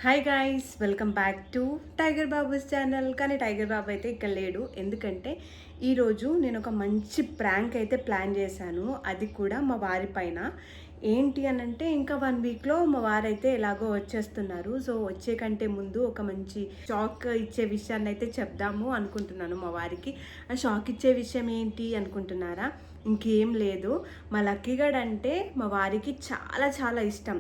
Hi guys, welcome back to tiger Babu's channel. కానీ tiger బాబు అయితే ఇక్కడ లేడు. ఎందుకంటే ఈరోజు నేను ఒక మంచి ప్రాంక్ అయితే ప్లాన్ చేశాను, అది కూడా మా వారి పైన. ఏంటి అని అంటే ఇంకా 1 వీక్లో మా వారైతే ఎలాగో వచ్చేస్తున్నారు. సో వచ్చే కంటే ముందు ఒక మంచి షాక్ ఇచ్చే విషయాన్ని అయితే చెప్దాము అనుకుంటున్నాను మా వారికి. ఆ షాక్ ఇచ్చే విషయం ఏంటి అనుకుంటున్నారా? ఇంకేం లేదు, మా లక్కీగాడ్ అంటే మా వారికి చాలా చాలా ఇష్టం.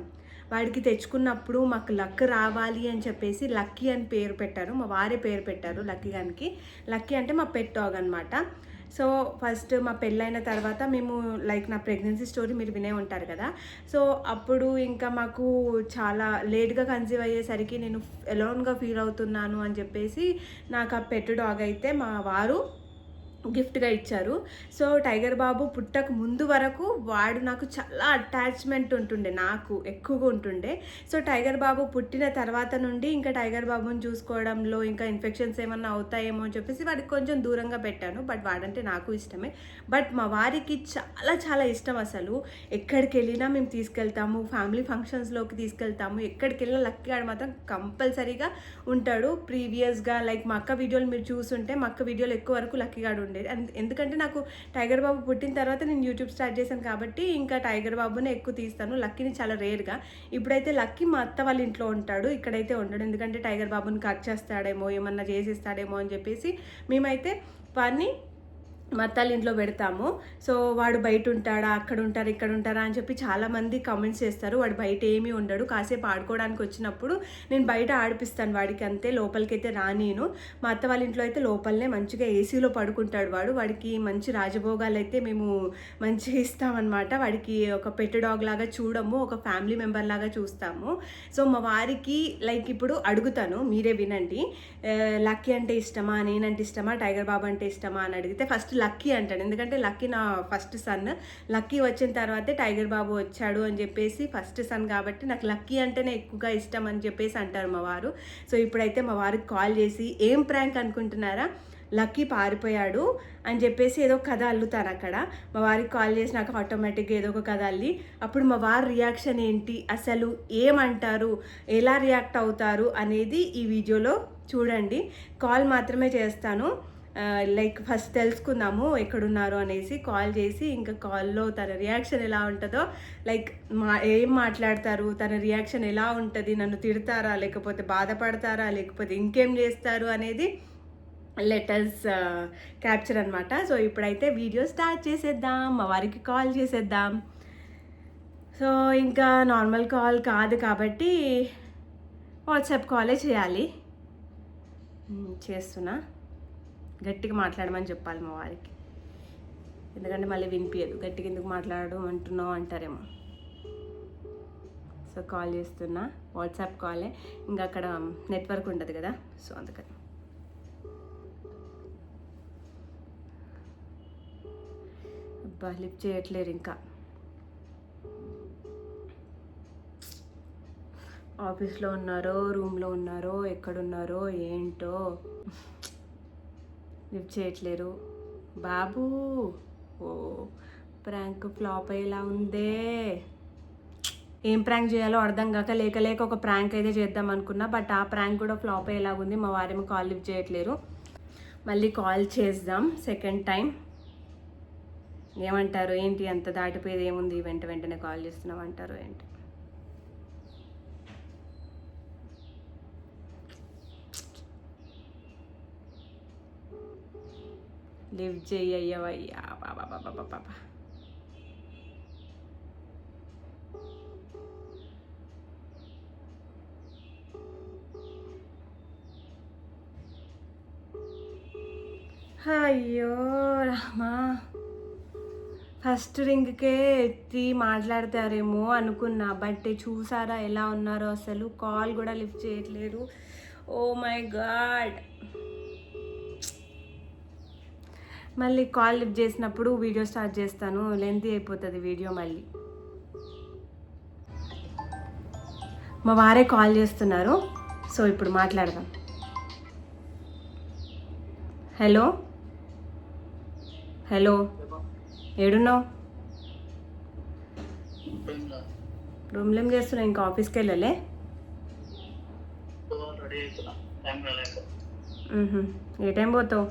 వాడికి తెచ్చుకున్నప్పుడు మాకు లక్ రావాలి అని చెప్పేసి లక్కీ అని పేరు పెట్టారు, మా వారే పేరు పెట్టారు లక్కీ గానికి. లక్కీ అంటే మా పెట్ డాగ్ అనమాట. సో ఫస్ట్ మా పెళ్ళైన తర్వాత మేము నా ప్రెగ్నెన్సీ స్టోరీ మీరు వినే ఉంటారు కదా. సో అప్పుడు ఇంకా మాకు చాలా లేట్గా కన్సీవ్ అయ్యేసరికి నేను ఎలోన్గా ఫీల్ అవుతున్నాను అని చెప్పేసి నాకు ఆ పెట్ డాగ్ అయితే మా వారు గిఫ్ట్గా ఇచ్చారు. సో టైగర్ బాబు పుట్టక ముందు వరకు వాడు నాకు చాలా అటాచ్మెంట్ ఉంటుండే, నాకు ఎక్కువగా ఉంటుండే. సో టైగర్ బాబు పుట్టిన తర్వాత నుండి ఇంకా టైగర్ బాబుని చూసుకోవడంలో ఇంకా ఇన్ఫెక్షన్స్ ఏమన్నా అవుతాయేమో అని చెప్పేసి వాడికి కొంచెం దూరంగా పెట్టాను. బట్ వాడంటే నాకు ఇష్టమే, బట్ మా వారికి చాలా చాలా ఇష్టం. అసలు ఎక్కడికి వెళ్ళినా మేము తీసుకెళ్తాము, ఫ్యామిలీ ఫంక్షన్స్లోకి తీసుకెళ్తాము. ఎక్కడికి వెళ్ళినా లక్కీ ఆడు మాత్రం కంపల్సరీగా ఉంటాడు. ప్రీవియస్గా మా అక్క వీడియోలు మీరు చూసుంటే మా అక్క వీడియోలు ఎక్కువ వరకు లక్కీ గాడు ఉండేది. ఎందుకంటే నాకు టైగర్ బాబు పుట్టిన తర్వాత నేను యూట్యూబ్ స్టార్ట్ చేశాను కాబట్టి ఇంకా టైగర్ బాబునే ఎక్కువ తీస్తాను, లక్కీని చాలా రేర్గా. ఇప్పుడైతే లక్కీ మా అత్త వాళ్ళ ఇంట్లో ఉంటాడు, ఇక్కడైతే ఉండడు. ఎందుకంటే టైగర్ బాబుని కట్ చేస్తాడేమో, ఏమన్నా చేసేస్తాడేమో అని చెప్పేసి మేమైతే వాడిని మా అత్తాళ్ళ ఇంట్లో పెడతాము. సో వాడు బయట ఉంటాడా, అక్కడ ఉంటారా, ఇక్కడ ఉంటారా అని చెప్పి చాలామంది కామెంట్స్ చేస్తారు. వాడు బయట ఏమీ ఉండడు, కాసేపు ఆడుకోవడానికి వచ్చినప్పుడు నేను బయట ఆడిపిస్తాను వాడికి, అంతే. లోపలికి అయితే రానీను. మా అత్త వాళ్ళ ఇంట్లో అయితే లోపలనే మంచిగా ఏసీలో పడుకుంటాడు వాడు. వాడికి మంచి రాజభోగాలు అయితే మేము మంచిగా ఇస్తామన్నమాట. వాడికి ఒక పెట్ డాగ్ లాగా చూడము, ఒక ఫ్యామిలీ మెంబర్ లాగా చూస్తాము. సో మా వారికి ఇప్పుడు అడుగుతాను, మీరే వినండి. లక్కీ అంటే ఇష్టమా, నేనంటే ఇష్టమా, టైగర్ బాబు అంటే ఇష్టమా అని అడిగితే ఫస్ట్ లక్కీ అంటాడు. ఎందుకంటే లక్కీ నా ఫస్ట్ సన్. లక్కీ వచ్చిన తర్వాతే టైగర్ బాబు వచ్చాడు అని చెప్పేసి, ఫస్ట్ సన్ కాబట్టి నాకు లక్కీ అంటేనే ఎక్కువగా ఇష్టం అని చెప్పేసి అంటారు మా వారు. సో ఇప్పుడైతే మా వారికి కాల్ చేసి, ఏం ప్రాంక్ అనుకుంటున్నారా, లక్కీ పారిపోయాడు అని చెప్పేసి ఏదో కథ అల్లుతాను అక్కడ. మా వారికి కాల్ చేసి నాకు ఆటోమేటిక్గా ఏదో ఒక కథ అల్లి, అప్పుడు మా వారి రియాక్షన్ ఏంటి, అసలు ఏమంటారు, ఎలా రియాక్ట్ అవుతారు అనేది ఈ వీడియోలో చూడండి. కాల్ మాత్రమే చేస్తాను. ఫస్ట్ తెలుసుకుందాము ఎక్కడున్నారు అనేసి కాల్ చేసి, ఇంకా కాల్లో తన రియాక్షన్ ఎలా ఉంటుందో, ఏం మాట్లాడతారు, తన రియాక్షన్ ఎలా ఉంటుంది, నన్ను తిడతారా, లేకపోతే బాధపడతారా, లేకపోతే ఇంకేం చేస్తారు అనేది లెటర్స్ క్యాప్చర్ అనమాట. సో ఇప్పుడైతే వీడియో స్టార్ట్ చేసేద్దాం, మా వారికి కాల్ చేసేద్దాం. సో ఇంకా నార్మల్ కాల్ కాదు కాబట్టి వాట్సాప్ కాలే చేయాలి. చేస్తున్నా, గట్టిగా మాట్లాడమని చెప్పాలి మా వారికి, ఎందుకంటే మళ్ళీ వినిపించదు. గట్టిగా ఎందుకు మాట్లాడడం అంటున్నావు అంటారేమో. సో కాల్ చేస్తున్నా, వాట్సాప్ కాలే, ఇంకా అక్కడ నెట్వర్క్ ఉంటుంది కదా, సో అందుకని. అబ్బా లిఫ్ట్ చేయట్లేరు, ఇంకా ఆఫీస్లో ఉన్నారో, రూమ్లో ఉన్నారో, ఎక్కడున్నారో ఏంటో, లిఫ్ట్ చేయట్లేరు. బాబు, ఓ ప్రాంక్ ఫ్లాప్ అయ్యేలా ఉందే. ఏం ప్రాంక్ చేయాలో అర్థం కాక లేక ఒక ప్రాంక్ అయితే చేద్దాం అనుకున్నా, బట్ ఆ ప్రాంక్ కూడా ఫ్లాప్ అయ్యేలా ఉంది. మా వారేమో కాల్ లిఫ్ట్ చేయట్లేరు. మళ్ళీ కాల్ చేద్దాం సెకండ్ టైం. ఏమంటారు, ఏంటి అంత దాటిపోయేది ఏముంది, వెంటనే కాల్ చేస్తున్నాం అంటారు ఏంటి. లిఫ్ట్ చెయ్యవయ్యా బాబా బాబా బాబా. అయ్యో రామా, ఫస్ట్ రింగ్కే ఎత్తి మాట్లాడతారేమో అనుకున్నా, బట్ చూసారా ఎలా ఉన్నారో, అసలు కాల్ కూడా లిఫ్ట్ చేయట్లేరు. Oh my god. మళ్ళీ కాల్ లిఫ్ట్ చేసినప్పుడు వీడియో స్టార్ట్ చేస్తాను, లెంతీ అయిపోతుంది వీడియో మళ్ళీ. మా వారే కాల్ చేస్తున్నారు, సో ఇప్పుడు మాట్లాడదాం. హలో హలో, ఏడున్నావు? రూమ్లో ఏం చేస్తున్నావు? ఇంకా ఆఫీస్కి వెళ్ళలే? రెడీ అవుతున్నా. టైం రాలేక ఏ టైం పోతావు?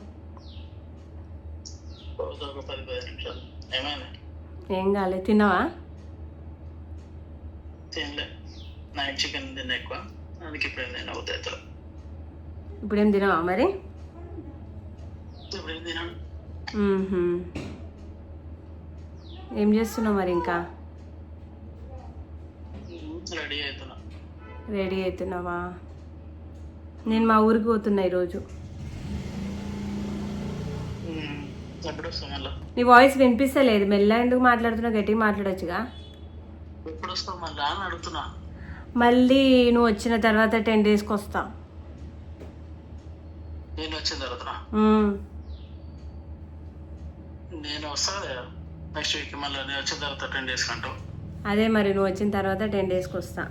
రోజు ఒక 10-15 నిమిషాలు. ఏమైనా ఏం కాలే, తిన్నావా? తినలే. నైట్ చికెన్ తిన్నా ఎక్కువ, అందుకే ఇప్పుడు ఏం తిన్నా అవుతాయి. ఇప్పుడేం తినవా మరి? ఇప్పుడు ఏం తినాను. ఏం చేస్తున్నావు మరి? ఇంకా రెడీ అవుతున్నా. రెడీ అవుతున్నావా? నేను మా ఊరికి పోతున్నా ఈరోజు. ఎప్పుడు వస్తావు మళ్ళీ? నీ వాయిస్ వినిపిస్తలేదు, మెల్ల ఎందుకు మాట్లాడుతున్నావు? గట్టిగా మాట్లాడొచ్చుగా. ఎప్పుడు వస్తావు మళ్ళీ అని అడుగుతున్నా. మళ్ళీ నువ్వు వచ్చిన తర్వాత 10 డేస్కి వస్తా. నేను వచ్చిన తర్వాత నేను వస్తా కదా నెక్స్ట్ వీక్. మళ్ళీ నేను వచ్చిన తర్వాత 10 డేస్ అంటావు. అదే మరి, నువ్వు వచ్చిన తర్వాత 10 డేస్కి వస్తా.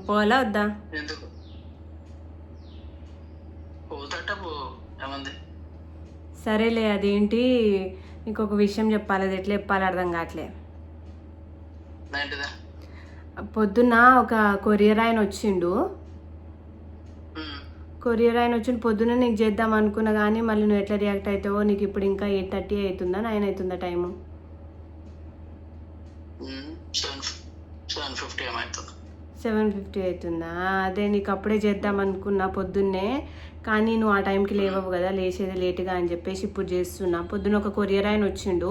పోవాలా వద్దా? ఎందుకు పోతాట ఏమంది? సరేలే, అదేంటి నీకు ఒక విషయం చెప్పాలి, అది ఎట్లా చెప్పాలి అర్థం కావట్లే. ఏంటిదా? పొద్దున్న ఒక కొరియర్ ఆయన వచ్చిండు. పొద్దున్న నీకు చేద్దాం అనుకున్నా కానీ మళ్ళీ నువ్వు ఎట్లా రియాక్ట్ అవుతావో. నీకు ఇప్పుడు ఇంకా 8:30 అవుతుందా 9 అవుతుందా టైము? 7:50 అవుతుందా? అదే నీకు అప్పుడే చేద్దాం అనుకున్నా పొద్దున్నే, కానీ నువ్వు ఆ టైంకి లేవవు కదా, లేచేది లేటుగా అని చెప్పేసి ఇప్పుడు చేస్తున్నా. పొద్దున్న ఒక కొరియర్ ఆయన వచ్చిండు.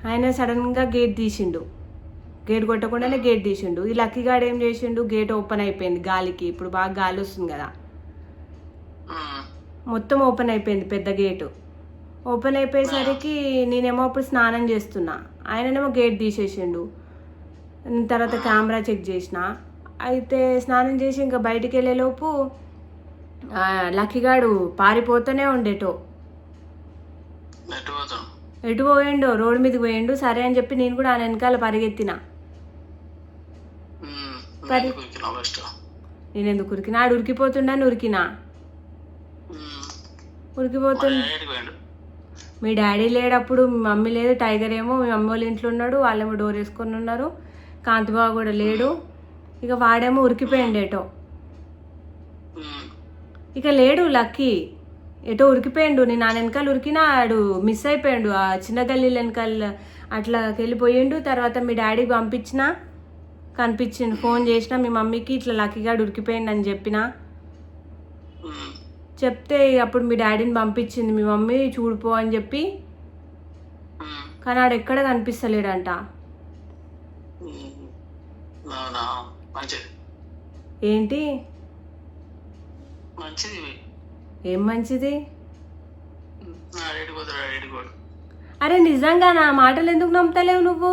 ఆయన సడన్గా గేట్ తీసిండు. గేట్ కొట్టకుండానే గేట్ తీసిండు. ఈ లక్కీగాడు ఏం చేసిండు, గేట్ ఓపెన్ అయిపోయింది గాలికి. ఇప్పుడు బాగా గాలి వస్తుంది కదా, మొత్తం ఓపెన్ అయిపోయింది పెద్ద గేటు. ఓపెన్ అయిపోయేసరికి నేనేమో అప్పుడు స్నానం చేస్తున్నా, ఆయననేమో గేట్ తీసేసిండు. తర్వాత కెమెరా చెక్ చేసిన. అయితే స్నానం చేసి ఇంకా బయటికి వెళ్ళేలోపు లక్కీగాడు పారిపోతూనే ఉండేటో. ఎటు పోయిండో, రోడ్డు మీదకి పోయిండు. సరే అని చెప్పి నేను కూడా ఆయన వెనకాల పరిగెత్తిన. నేను ఎందుకు ఉరికినా? ఆడు ఉరికిపోతుండని ఉరికినా. మీ డాడీ లేడప్పుడు, మీ మమ్మీ లేదు. టైగర్ ఏమో మీ మమ్మీ వాళ్ళ ఇంట్లో ఉన్నాడు, వాళ్ళేమో డోర్ వేసుకొని ఉన్నారు. కాంతిబాబు కూడా లేడు. ఇక వాడేమో ఉరికిపోయిండేటో. ఇక లేడు లక్కీ, ఎటో ఉరికిపోయిండు. నేను ఆ వెనకాల ఉరికినా, ఆడు మిస్ అయిపోయాడు. ఆ చిన్న గల్లీ వెనకాల అట్లా వెళ్ళిపోయిండు. తర్వాత మీ డాడీకి పంపించిన, కనిపించిండు. ఫోన్ చేసిన మీ మమ్మీకి, ఇట్లా లక్కీగాడు ఉరికిపోయిండు అని చెప్పిన. చెప్తే అప్పుడు మీ డాడీని పంపించింది మీ మమ్మీ చూడిపో అని చెప్పి. కానీ ఆడు ఎక్కడ కనిపిస్తలేడంట. ఏంటి ఏం మంచిది? అరే నిజంగా నా మాటలు ఎందుకు నమ్ముతలేవు నువ్వు?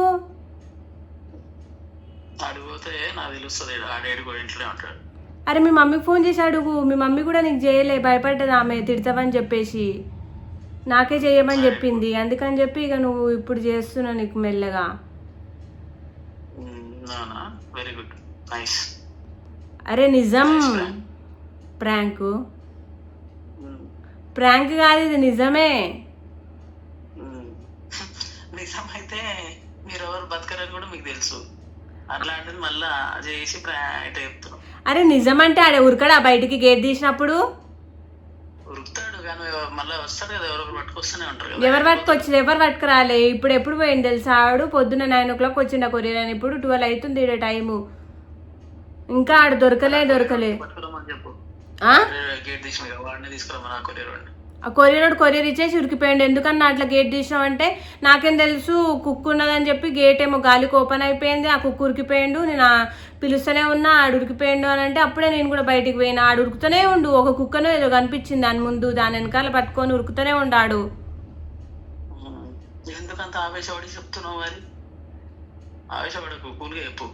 అరే మీ మమ్మీకి ఫోన్ చేసి అడుగు. మీ మమ్మీ కూడా నీకు చేయలే, భయపడ్డది ఆమె తిడతావని చెప్పేసి. నాకే చేయమని చెప్పింది. అందుకని చెప్పి ఇక నువ్వు ఇప్పుడు చేస్తున్నావు నీకు మెల్లగా. అరే నిజం, ప్రాంక్ కాదు ఇది, నిజమే. నిజమైతే మీరు ఎవరు బతకరని కూడా మీకు తెలుసు. అట్లాంటిది మళ్ళా చేసి చెప్తున్నాం. అరే నిజమంటే ఆడే ఉరకడా బయటికి గేట్ తీసినప్పుడు? ఉరుకుతాడు కానీ మళ్ళీ వస్తాడు కదా, ఎవరు పట్టుకొస్తూనే ఉంటారు. ఎవరు పట్టుకొచ్చారు? ఎవరు పట్టుకురాలే. ఇప్పుడు ఎప్పుడు పోయింది తెలుసా? ఆడు పొద్దున్న 9 o'clock వచ్చిండ కొరియర్ అని. ఇప్పుడు 12 అవుతుంది ఈడ టైము. ఇంకా ఆడు దొరకలే. ఆ కొరియర్ ఇచ్చేసి ఉరికిపోయాడు. ఎందుకన్నా అట్లా గేట్ తీసినావు అంటే, నాకేం తెలుసు కుక్ ఉన్నదని చెప్పి గేట్ ఏమో గాలికి ఓపెన్ అయిపోయింది. ఆ కుక్ ఉరికిపోయిండు. నేను పిలుస్తూనే ఉన్నా, ఆడు ఉరికిపోయిండు అని అంటే అప్పుడే నేను కూడా బయటికి పోయినా. ఆడు ఉరుకుతూనే ఉండు. ఒక కుక్కను ఏదో కనిపించింది దాని ముందు, దాని వెనకాల పట్టుకొని ఉరుకుతూనే ఉండాడు. ఎందుకంత ఆవేశపడి చెప్తున్నావు? మరి ఆవేశపడకు, కూల్గా చెప్పు.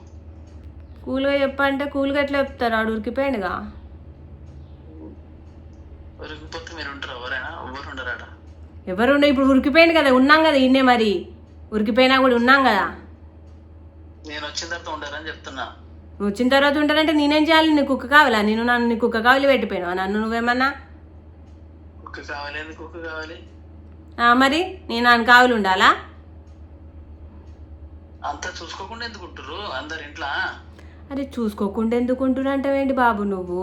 కూల్గా చెప్పంటే కూల్గా ఎట్లా చెప్తారు? ఆడు ఉరికిపోయాడుగా. ఎవరు ఇప్పుడు ఉరికిపోయింది కదా, ఉన్నాం కదా ఇన్నే. మరి ఉరికిపోయినా కూడా ఉన్నాం కదా. నేను వచ్చిన తర్వాత ఉండరని చెప్తున్నా. నువ్వు వచ్చిన తర్వాత ఉంటానంటే నేనేం చేయాలి? నీ కుక్క కావాలా? నీ కుక్క కావాలి పెట్టిపోయినావా నన్ను? నువ్వేమన్నా కుక్క కావాలి? మరి నేను ఆయన కావాలి ఉండాలా? అంతా చూసుకోకుండా ఎందుకు ఉంటుర్రు అందరు ఇంట్లో? అరే చూసుకోకుండా ఎందుకు ఉంటున్నాంటావేంటి బాబు నువ్వు?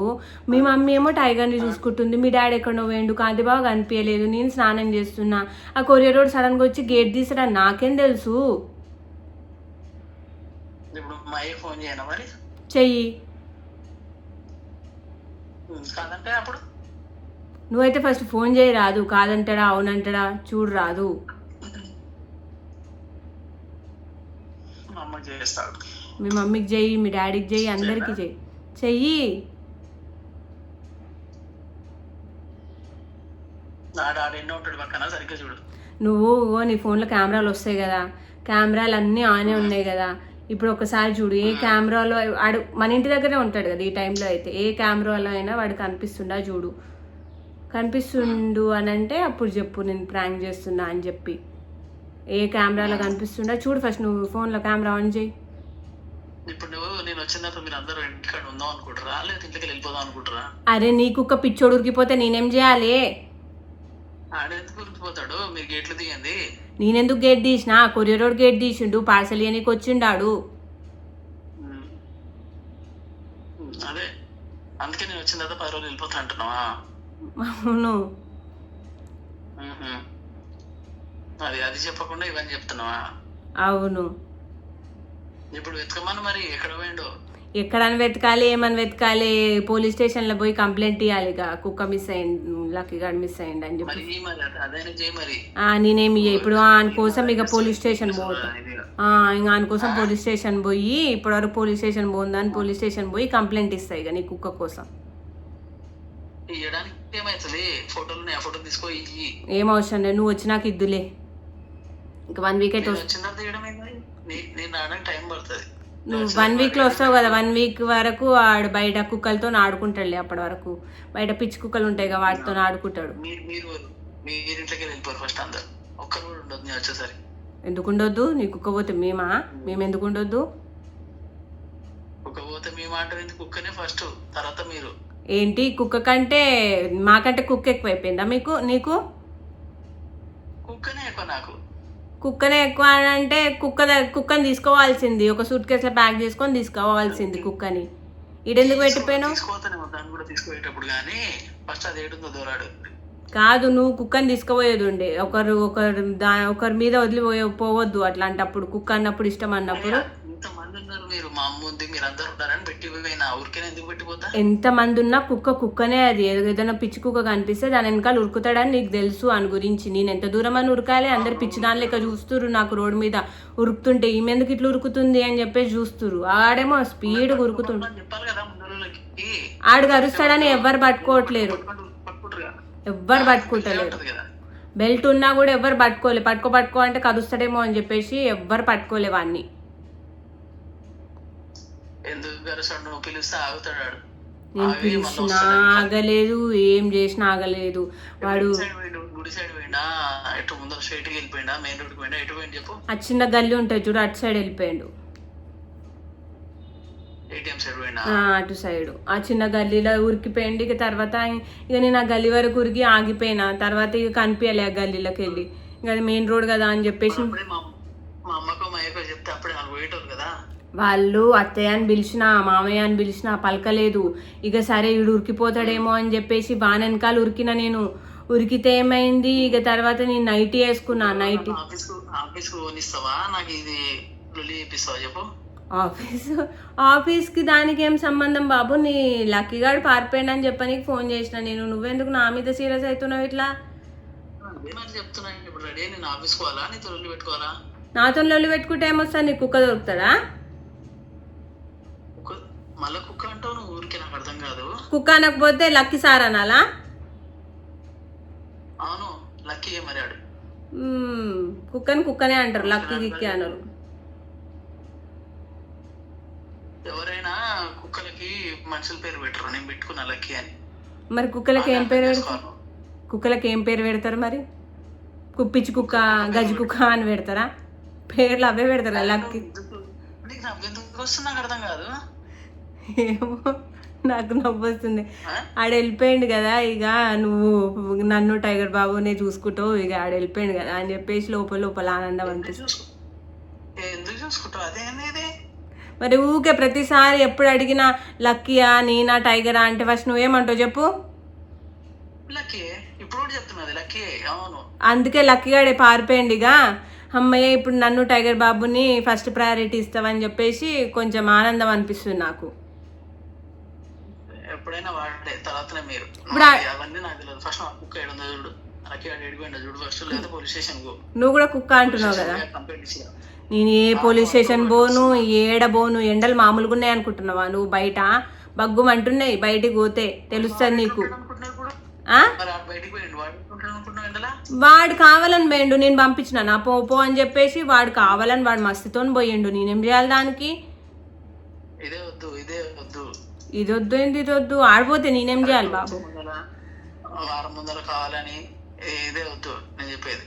మీ మమ్మీ ఏమో టైగర్ని చూసుకుంటుంది, మీ డాడీ ఎక్కడో వేయండు, కాంతి బాగా కనిపించలేదు, నేను స్నానం చేస్తున్నా, ఆ కొరియర్ రోడ్ సడన్గా వచ్చి గేట్ తీసాడని నాకేం తెలుసు? ఇప్పుడు మా అయ్య ఫోన్ చేయనా మరి? చెయ్యి. కాదంటే అప్పుడు నువ్వైతే ఫస్ట్ ఫోన్ చేయి రాదు, కాదంటాడా అవునంటాడా చూడు రాదు. మా అమ్మకి చేస్తాడు. మీ మమ్మీకి చెయ్యి, మీ డాడీకి చెయ్యి, అందరికీ చెయ్యి. నా డాడీ ఎన్నో ఉంటాడు పక్కన, సరిగ్గా చూడు. నువ్వు నీ ఫోన్లో కెమెరాలు వస్తాయి కదా, కెమెరాలు అన్నీ ఆనే ఉన్నాయి కదా, ఇప్పుడు ఒకసారి చూడు ఏ కెమెరాలో వాడు మన ఇంటి దగ్గరే ఉంటాడు కదా ఈ టైంలో అయితే, ఏ కెమెరాలో అయినా వాడు కనిపిస్తుండా చూడు. కనిపిస్తుండు అని అంటే అప్పుడు చెప్పు నేను ప్రాంక్ చేస్తున్నా అని చెప్పి. ఏ కెమెరాలో కనిపిస్తుండా చూడు ఫస్ట్, నువ్వు ఫోన్లో కెమెరా ఆన్ చేయి. ఇప్పుడు నేను వచ్చినప్పుడు మీరు అందరూ ఇంటికాడ ఉందాం అనుకుంటారా, లేదా ఇంటికి వెళ్ళిపోదాం అనుకుంటారా? అరే నీ కుక్క పిచ్చోడు ఉరికిపోతే నేనేం చేయాలి? ఆడెందుకు ఉరికిపోతాడు? మీరు గేట్లు తీయండి. నేనెందుకు గేట్ తీసినా? కొరియర్ రోడ్ గేట్ తీసిండు, పార్సల్ ఇయనికి వచ్చిండాడు. అదే అందుకే నేను వచ్చిన తర్వాత 10 రోజులు వెళ్ళిపోతా అంటున్నావా? అవును. అది చెప్పకుండా ఇవన్నీ చెప్తున్నావా? అవును. ఇప్పుడు వెతకమని మరి ఎక్కడ పోయిండో? ఎక్కడని వెతకాలి, ఏమని వెతకాలి? పోలీస్ స్టేషన్లో పోయి కంప్లైంట్ ఇవ్వాలి, ఇక కుక్క మిస్ అయింది, లక్కీ గార్డ్ మిస్ అయింది అని చెప్పి. నేనేమి ఇప్పుడు ఆయన కోసం ఇక పోలీస్ స్టేషన్ పోతా, ఇంకా ఆయన కోసం పోలీస్ స్టేషన్ పోయి ఇప్పటివరకు పోలీస్ స్టేషన్ పోందని పోలీస్ స్టేషన్ పోయి కంప్లైంట్ ఇస్తాయి ఇక నీ కుక్క కోసం. ఏం అవసరం లేదు, నువ్వు వచ్చినాక ఇద్దులే. ఇంకా 1 వీక్ అయితే నువ్వు 1 వీక్లో వస్తావు కదా, 1 వీక్ వరకు ఆడు బయట కుక్కలతో ఆడుకుంటాడులే. అప్పటి వరకు బయట పిచ్చి కుక్కలు ఉంటాయి కదా వాటితో ఆడుకుంటాడు. ఎందుకు ఉండొద్దు? నీ కుక్క పోతే మేము ఎందుకు ఉండొద్దు? ఏంటి కుక్క కంటే మాకంటే కుక్క ఎక్కువైపోయిందా నీకు? కుక్కనే ఎక్కువ అని అంటే కుక్కని తీసుకోవాల్సింది, ఒక సూట్ కేసులో ప్యాక్ చేసుకొని తీసుకోవాల్సింది కుక్కని. ఈడెందుకు పెట్టిపోయినావు? కాదు, నువ్వు కుక్కని తీసుకుపోయేది ఉండే, ఒకరి మీద పోవద్దు అట్లాంటప్పుడు. కుక్క అన్నప్పుడు ఇష్టం అన్నప్పుడు ఎంతమంది ఉన్నా కుక్కనే. అది ఏదైనా పిచ్చి కుక్క కనిపిస్తే దాని వెనకాల ఉరుకుతాడని నీకు తెలుసు. అని గురించి నేను ఎంత దూరం అని ఉరకాలి? అందరు పిచ్చి దాని లెక్క చూస్తురు నాకు రోడ్డు మీద ఉరుకుతుంటే, ఈమెందుకు ఇట్లా ఉరుకుతుంది అని చెప్పేసి చూస్తురు. ఆడేమో స్పీడ్ ఉరుకుతుండు. ఆడు అరుస్తాడని ఎవ్వరు పట్టుకోవట్లేరు, ఎవ్వరు పట్టుకుంటలేరు. బెల్ట్ ఉన్నా కూడా ఎవ్వరు పట్టుకోలే. పట్టుకో అంటే కదుస్తాడేమో అని చెప్పేసి ఎవ్వరు పట్టుకోలే వాడిని. నేను పిలిచినా ఆగలేదు, ఏం చేసినా ఆగలేదు. వాడు ఆ చిన్న గల్లీ ఉంటుంది చూడు, అటు సైడ్ వెళ్ళిపోయాడు. అటు సైడ్ ఆ చిన్న గల్లీలో ఉరికిపోయింది. ఇక తర్వాత ఇక నేను ఆ గల్లీ వరకు ఉరికి ఆగిపోయినా. తర్వాత ఇక కనిపించలే ఆ గల్లీలోకి వెళ్ళి. ఇక అది మెయిన్ రోడ్ కదా అని చెప్పేసి వాళ్ళు అత్తయ్య అని పిలిచినా మామయ్య అని పిలిచినా పలకలేదు. ఇక సరే వీడు ఉరికిపోతాడేమో అని చెప్పేసి బాగా వెనకాల ఉరికినా. నేను ఉరికితే ఏమైంది, ఇక తర్వాత నేను నైటీ వేసుకున్నా. నైటీ ఆఫీస్కి దానికి ఏం సంబంధం బాబు? నీ లక్కీ గార్డ్ పారిపోయాడు అని చెప్పడానికి ఫోన్ చేసిన నేను. నువ్వెందుకు నా మీద సీరియస్ అవుతున్నావు ఇట్లా? నాతో లొల్లి పెట్టుకుంటే ఏమొస్తా? నీ కుక్క దొరుకుతాడా? కుక్క అనకపోతే లక్కీ సార్ అనాలా? కుక్కనే అంటారు, లక్కీ గిక్కి అనరు. ఎవరైనా కుక్కలకి మనుషుల పేరు పెట్టరు, నేను పెట్టుకున్నా లక్కీ అని. మరి కుక్కలకి ఏం పేరు పెడతారు? కుక్కలకి ఏం పేరు పెడతారు మరి? పిచ్చి కుక్క, గజి కుక్క అని పెడతారా? పేర్లు అవే పెడతారా లక్కీ? అర్థం కాదు. ఏమో నాకు నవ్వు వస్తుంది. ఆడ వెళ్ళిపోయింది కదా, ఇక నువ్వు నన్ను టైగర్ బాబునే చూసుకుంటావు, ఇక ఆడ వెళ్ళిపోయింది కదా అని చెప్పేసి లోపల ఆనందం అనిపిస్తుంది. ఎందుకు చూసుకుంటావు అదేంది? మరి ఊకే ప్రతిసారి ఎప్పుడు అడిగినా లక్కీయా నేనా టైగరా అంటే ఫస్ట్ నువ్వేమంటావు చెప్పు. లక్కీ ఇప్పుడు కూడా చెప్తున్నది లక్కీ. అవును, అందుకే లక్కీగాడే పారిపోయిందిగా. అమ్మయ్య ఇప్పుడు నన్ను టైగర్ బాబుని ఫస్ట్ ప్రయారిటీ ఇస్తావని చెప్పేసి కొంచెం ఆనందం అనిపిస్తుంది నాకు. ఎప్పుడైనా వాడే తర్వాతనే మీరు. ఇప్పుడు అవన్నీ నాకు తెలియదు. ఫస్ట్ నా కుక్క ఏడుందో చూడు, లక్కీ వాడు ఏడిపోయిందో చూడు ఫస్ట్, లేదా పోలీస్ స్టేషన్ పో. నువ్వు కూడా కుక్క అంటున్నావు కదా. కంప్లైంట్ ఇచ్చిన. నేను ఏ పోలీస్ స్టేషన్ పోను, ఏడ పోను. ఎండలు మామూలుగా ఉన్నాయి అనుకుంటున్నావా నువ్వు? బయట బగ్గుం అంటున్నాయి, బయటికి పోతే తెలుస్తుంది నీకు. వాడు కావాలని పోయిండు, నేను పంపించిన నా పో అని చెప్పేసి. వాడు కావాలని వాడు మస్తుతో పోయిండు, నేనేం చేయాలి దానికి? ఇది వద్దు ఏంది ఇది వద్దు, ఆడిపోతే నేనేం చేయాలి బాబు? వారం ముందర కావాలని ఇదే వద్దు నేను చెప్పేది.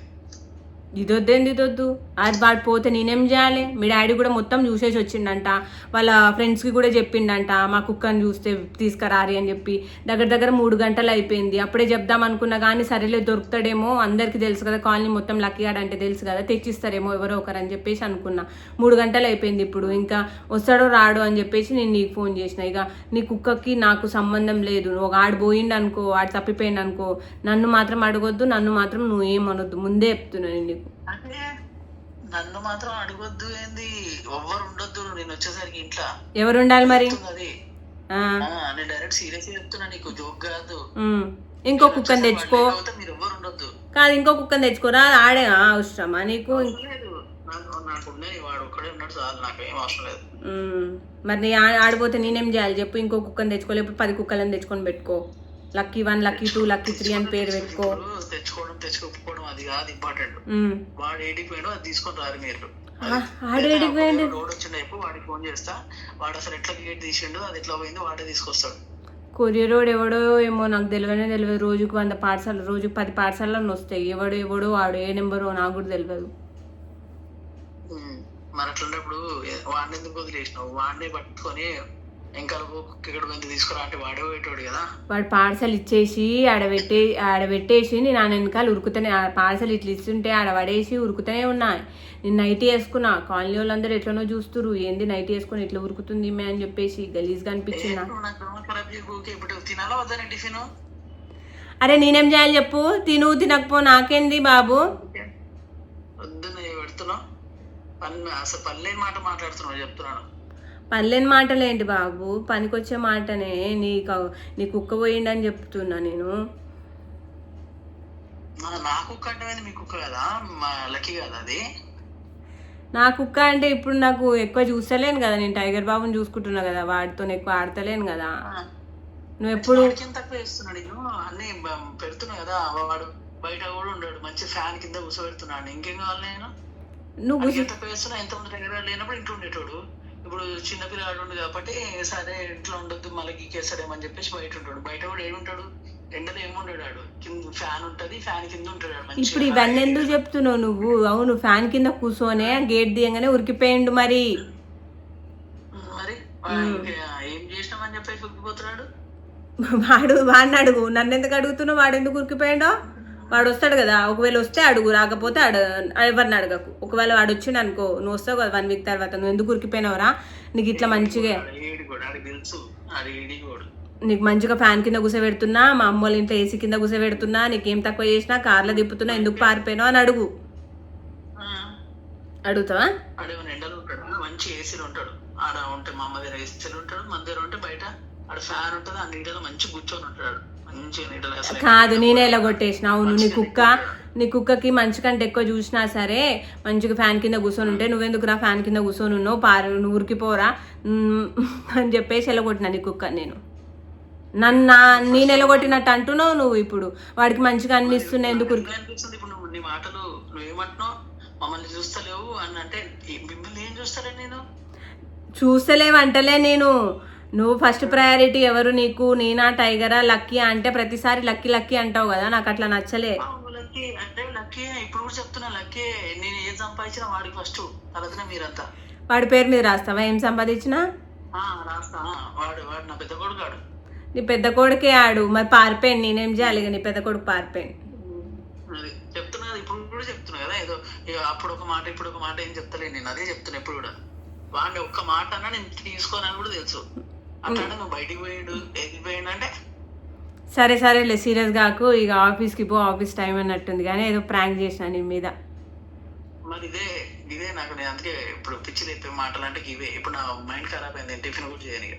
ఇది వద్దేంది ఇది వద్దు, అది వాడు పోతే నేనేం చేయాలి? మీ డాడీ కూడా మొత్తం చూసేసి వచ్చిండంట, వాళ్ళ ఫ్రెండ్స్కి కూడా చెప్పిండంట మా కుక్కని చూస్తే తీసుకురారి అని చెప్పి. దగ్గర 3 గంటలు అయిపోయింది. అప్పుడే చెప్దాం అనుకున్నా కానీ సరేలే దొరుకుతాడేమో, అందరికీ తెలుసు కదా కాలనీ మొత్తం లక్కీగాడు అంటే తెలుసు కదా, తెచ్చిస్తారేమో ఎవరో ఒకరు అని చెప్పేసి అనుకున్నా. 3 గంటలు అయిపోయింది. ఇప్పుడు ఇంకా వస్తాడో రాడో అని చెప్పేసి నేను నీకు ఫోన్ చేసిన. ఇక నీ కుక్కకి నాకు సంబంధం లేదు. నువ్వు ఆడు పోయిండు అనుకో, ఆడు తప్పిపోయిండు అనుకో, నన్ను మాత్రం అడగొద్దు, నన్ను మాత్రం నువ్వు ఏమనొద్దు, ముందే చెప్తున్నా నేను నీకు. అంటే నన్ను మాత్రం అడగొద్దు ఏంది? ఎవ్వరు ఉండొద్దు నేను వచ్చేసరికి ఇంట్లో. ఎవరు ఉండాలి మరి? నేను డైరెక్ట్ సీరియస్ చెప్తున్నా నీకు, జోక్ కాదు. ఇంకో కుక్కని తెచ్చుకో. మీరు ఎవ్వరు ఉండొద్దు. కాదు ఇంకో కుక్కని తెచ్చుకోరా, ఆడే అవసరమా నీకు? నాకున్నాయి, వాడు ఒక్కడే ఉన్నాడు చాలు, నాకేం అవసరం లేదు. మరి ఆడిపోతే నేనేం చేయాలి చెప్పు? ఇంకో కుక్కని తెచ్చుకోలేకపోతే 10 కుక్కలను తెచ్చుకొని పెట్టుకో. లక్కీ 1, లక్కీ 2, లక్కీ 3 అని పేరు పెట్టుకో. తెచ్చుకోకపోవడం అది కాదు ఇంపార్టెంట్. వాడు ఏడిపోయాడు, అది తీసుకొని రారు మీరు. రోడ్ వచ్చిండేపు వాడికి ఫోన్ చేస్తా, వాడు అసలు ఎట్లా గేట్ తీసిండు, అది ఎట్లా పోయిందో వాడే తీసుకొస్తాడు. కొరియర్ రోడ్ ఎవడో ఏమో నాకు తెలియదు. రోజుకు 100 పార్సల్, రోజుకు 10 పార్సల్లను వస్తాయి. ఎవడో వాడు ఏ నెంబరో నాకు కూడా తెలియదు. మరి అట్లున్నప్పుడు వాడిని ఎందుకు వదిలేసినావు? వాడిని పట్టుకొని ఇంకా ఇక్కడ తీసుకురా అంటే వాడే పెట్టాడు కదా. వాడు పార్సల్ ఇచ్చేసి ఆడబెట్టేసి నేను ఆ వెనకాల ఉరుకుతానే, పార్సల్ ఇట్లా ఇస్తుంటే ఆడబడేసి ఉరుకుతూనే ఉన్నా. నేను నైట్ వేసుకున్నా. కాలనీ వాళ్ళందరూ ఎట్లనో చూస్తురు, ఏంది నైట్ వేసుకుని ఎట్లా ఉరుకుతుంది మే అని చెప్పేసి గలీజ్గా అనిపించింది. అరే నేనేం చేయాలి చెప్పు? తినకపో నాకేంది బాబు? అసలు పల్లెని మాట మాట్లాడుతున్నావు చెప్తున్నాను. పల్లెని మాటలు ఏంటి బాబు, పనికొచ్చే మాటనే. నీ కుక్క పోయిండని చెప్తున్నా నేను. నా కుక్క అంటే మీ కుక్క కదా, లక్కీ కదా అది. నా కుక్క అంటే ఇప్పుడు నాకు ఎక్కువ చూస్తలేను కదా, నేను టైగర్ బాబుని చూసుకుంటున్నా కదా, వాడితో ఎక్కువ ఆడతలేను కదా. నువ్వు ఎప్పుడు తక్కువ వేస్తున్నాడు, నేను అన్ని పెడుతున్నా కదా. వాడు బయట కూడా ఉన్నాడు, మంచి ఫ్యాన్ కింద కూర్చోబెడుతున్నాడు. ఇంకేం కావాలి? నేను నువ్వు తక్కువ వేస్తున్నా. ఎంత మంది టైగర్ లేనప్పుడు ఇంట్లో ఉండేటోడు. ఇప్పుడు చిన్నపిల్లాడు ఉండు కాబట్టి సరే ఇంట్లో ఉండొద్దు మళ్ళీ గీకేస్తాడేమని చెప్పేసి బయట ఉంటాడు. బయట కూడా ఏడుంటాడు, ఎండలో ఏముంటాడు, కింద ఫ్యాన్ ఉంటది, ఫ్యాన్ కింద ఉంటాడు. ఇప్పుడు ఇవన్నీ ఎందుకు చెప్తున్నావు నువ్వు? అవును ఫ్యాన్ కింద కూర్చోనే గేట్ దియంగానే ఉరికిపోయిండు. మరి ఏం చేసినామని చెప్పేసి ఉరికిపోతున్నాడు. వాడిని అడుగు, నన్ను ఎందుకు అడుగుతున్నావు? వాడు ఎందుకు ఉరికిపోయాడో? వాడు వస్తాడు కదా, ఒకవేళ వస్తే అడుగు, రాకపోతే ఎవరిని అడగకు. ఒకవేళ వాడు వచ్చిండు అనుకో, నువ్వు వస్తావు కదా 1 వీక్ తర్వాత, నువ్వు ఎందుకు ఉరికిపోయినావురా? నీకు ఇట్లా మంచిగా నీకు మంచిగా ఫ్యాన్ కింద కూసబెడుతున్నా, మా అమ్మ వాళ్ళ ఇంట్లో ఏసీ కింద కూసబెడుతున్నా, నీకేం తక్కువ చేసినా కార్లో తిప్పుతున్నా, ఎందుకు పారిపోయినావు అని అడుగు. అడుగుతావా? మంచి ఏసీలు ఉంటాడు ఆడ ఉంటే, మా అమ్మ దగ్గర ఏసీలు ఉంటాడు, మన దగ్గర ఉంటే బయట ఆడ ఫ్యాన్ ఉంటుంది, ఆ నీడలో మంచి కూర్చొని ఉంటాడు. కాదు నేనే ఎలా కొట్టేసిన. అవును నీ కుక్కకి మంచి కంటే ఎక్కువ చూసినా సరే మంచిగా ఫ్యాన్ కింద కూర్చొని ఉంటే నువ్వెందుకు రా ఫ్యాన్ కింద కూర్చొని ఉన్నావు, నువ్వు ఉరికిపోరా అని చెప్పేసి ఎలా కొట్టినా నీ కుక్క. నేను ఎలా కొట్టినట్టు అంటున్నావు నువ్వు. ఇప్పుడు వాడికి మంచిగా అనిపిస్తున్నా ఎందుకు అనిపిస్తుంది? ఇప్పుడు నువ్వు నీ మాటలు నువ్వేమంటున్నావు? మమ్మల్ని చూస్తలేవు అని అంటే మిమ్మల్ని ఏం చూస్తాలే? నేను చూస్తలేవంటలే నేను. నువ్వు ఫస్ట్ ప్రయారిటీ ఎవరు నీకు? నేనా టైగరా లక్కీ అంటే ప్రతిసారి లక్కీ అంటావు కదా, నాకు అట్లా నచ్చలే. లక్కీ అంటే లక్కీ ఇప్పుడు కూడా చెప్తున్నా, లక్కీ నేను ఏం సంపాదించినా వాడికి ఫస్ట్, తర్వాత మీరంతా. వాడి పేరు మీద రాస్తావా ఏం సంపాదించినా? రాస్తా. వాడు నా పెద్ద కొడుకు ఆడు. నీ పెద్ద కొడుకే ఆడు, మరి పారిపోయింది, నేనేం చేయాలి? నీ పెద్ద కొడుకు పారిపోయింది చెప్తున్నా. ఇప్పుడు కూడా చెప్తున్నా కదా, ఏదో ఇక అప్పుడు ఒక మాట ఇప్పుడు ఒక మాట ఏం చెప్తలేను, నేను అదే చెప్తున్నా ఎప్పుడు కూడా. వాడిని ఒక్క మాట అన్నా నేను తీసుకోనని కూడా తెలుసు. అట్లా నువ్వు బయటికి పోయాడు వెళ్ళిపోయాడు అంటే సరే సరేలే, సీరియస్ కాకు. ఇక ఆఫీస్కి పో, ఆఫీస్ టైం అన్నట్టుంది, కానీ ఏదో ప్రాంక్ చేసిన నీ మీద. మరి ఇదే నాకు, నేను అందుకే ఇప్పుడు పిచ్చి లేపే మాటలు అంటే ఇవే. ఇప్పుడు నా మైండ్ ఖరాబ్ అయింది, టిఫిన్ కూడా చేయని.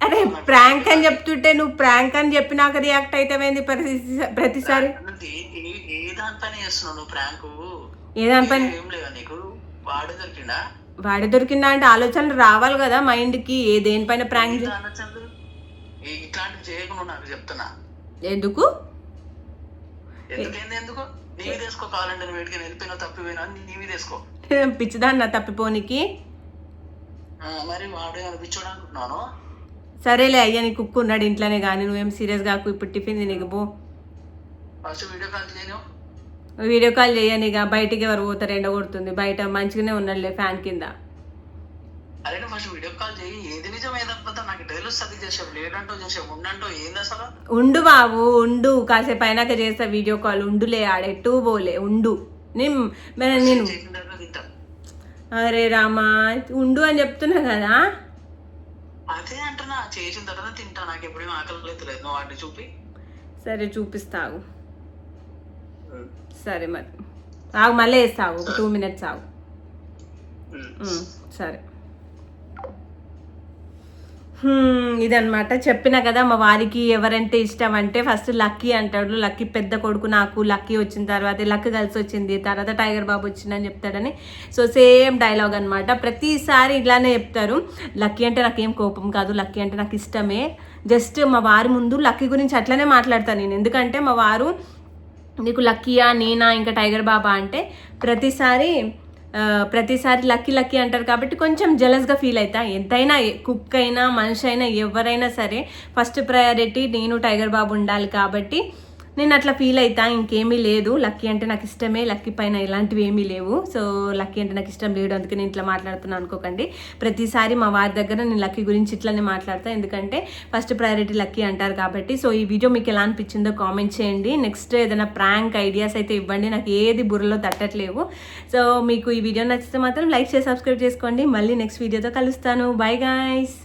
అరే ప్రాంక్ అని చెప్తుంటే నువ్వు ప్రాంక్ అని చెప్పినాక రియాక్ట్ అవుతావేంది ప్రతిసారి? ఏ దానిపైన చేస్తున్నావు నువ్వు ప్రాంక్? ఏ దానిపైన? ఏం లేదా నీకు? వాడు దొరికిందా? వాడి దొరికిందా అంటే ఆలోచనలు రావాలి కదా మైండ్కి, ఏ దేనిపైన ప్రాంక్. ఆలోచనలు ఇట్లాంటివి చేయకుండా నాకు చెప్తున్నా. ఎందుకు ఎందుకు నీవి తీసుకో, కావాలంటే నువ్వు వేడికి వెళ్ళిపోయినా తప్పిపోయినా నీవి తీసుకో. పిచ్చిదాన్ని నా తప్పిపోనికి. మరి వాడు అనిపించడం అనుకుంటున్నాను. సరేలే అయ్యా, నీ కుక్కు ఉన్నాడు ఇంట్లోనే, కానీ నువ్వేం సీరియస్ కాకు. ఇప్పుడు టిఫిన్ తినకు పో. ఫస్ట్ వీడియో కాల్ చేయను. వీడియో కాల్ చేయనిగా, బయటికి ఎవరు పోతారు, ఎండ కొడుతుంది బయట. మంచిగానే ఉన్నాడులే ఫ్యాన్ కింద. అరే నువ్వు ఫస్ట్ వీడియో కాల్ చేయి. ఏది నిజం ఏదనుకుంటా నాకు తెలుస్తుంది. చేసావు, లేదంటో చేసావు, ఉండంటో ఏంది అసలు? ఉండు బాబు ఉండు, కాసేపు అయినాక చేస్తా వీడియో కాల్. ఉండులే, ఆడెట్టు పోలే, ఉండు. నేను తింటా. అరే రామా, ఉండు అని చెప్తున్నా కదా. అదే అంటున్నా, చేసిన తర్వాత తింటా. నాకు ఎప్పుడేమో ఆకలి లేదు. నువ్వు వాటిని చూపి. సరే చూపిస్తావు. సరే మరి ఆగు, మళ్ళీ వేస్తావు, ఒక 2 minutes ఆగు. సరే. ఇదనమాట, చెప్పినా కదా మా వారికి ఎవరంటే ఇష్టం అంటే ఫస్ట్ లక్కీ అంటాడు. లక్కీ పెద్ద కొడుకు, నాకు లక్కీ వచ్చిన తర్వాత లక్ కలిసి వచ్చింది, తర్వాత టైగర్ బాబు వచ్చిందని చెప్తాడని. సో సేమ్ డైలాగ్ అనమాట, ప్రతిసారి ఇట్లానే చెప్తారు. లక్కీ అంటే నాకేం కోపం కాదు, లక్కీ అంటే నాకు ఇష్టమే. జస్ట్ మా వారి ముందు లక్కీ గురించి అట్లనే మాట్లాడతాను నేను. ఎందుకంటే మా వారు నీకు లక్కీయా నేనా ఇంకా టైగర్ బాబా అంటే ప్రతిసారి లక్కీ లక్కీ అంటారు. కాబట్టి కొంచెం జెలస్గా ఫీల్ అవుతా. ఎంతైనా కుక్ అయినా మనిషి అయినా ఎవరైనా సరే ఫస్ట్ ప్రయారిటీ నేను టైగర్ బాబు ఉండాలి. కాబట్టి నేను అట్లా ఫీల్ అవుతా, ఇంకేమీ లేదు. లక్కీ అంటే నాకు ఇష్టమే, లక్కీ పైన ఇలాంటివి ఏమీ లేవు. సో లక్కీ అంటే నాకు ఇష్టం లేదు, అందుకే నేను ఇట్లా మాట్లాడుతున్నాను అనుకోకండి. ప్రతిసారి మా వారి దగ్గర నేను లక్కీ గురించి ఇట్లానే మాట్లాడతాను, ఎందుకంటే ఫస్ట్ ప్రయారిటీ లక్కీ అంటారు కాబట్టి. సో ఈ వీడియో మీకు ఎలా అనిపించిందో కామెంట్ చేయండి. నెక్స్ట్ ఏదైనా ప్రాంక్ ఐడియాస్ అయితే ఇవ్వండి, నాకు ఏది బుర్రలో తట్టట్లేవు. సో మీకు ఈ వీడియో నచ్చితే మాత్రం లైక్ చేసి సబ్స్క్రైబ్ చేసుకోండి. మళ్ళీ నెక్స్ట్ వీడియోతో కలుస్తాను. Bye guys.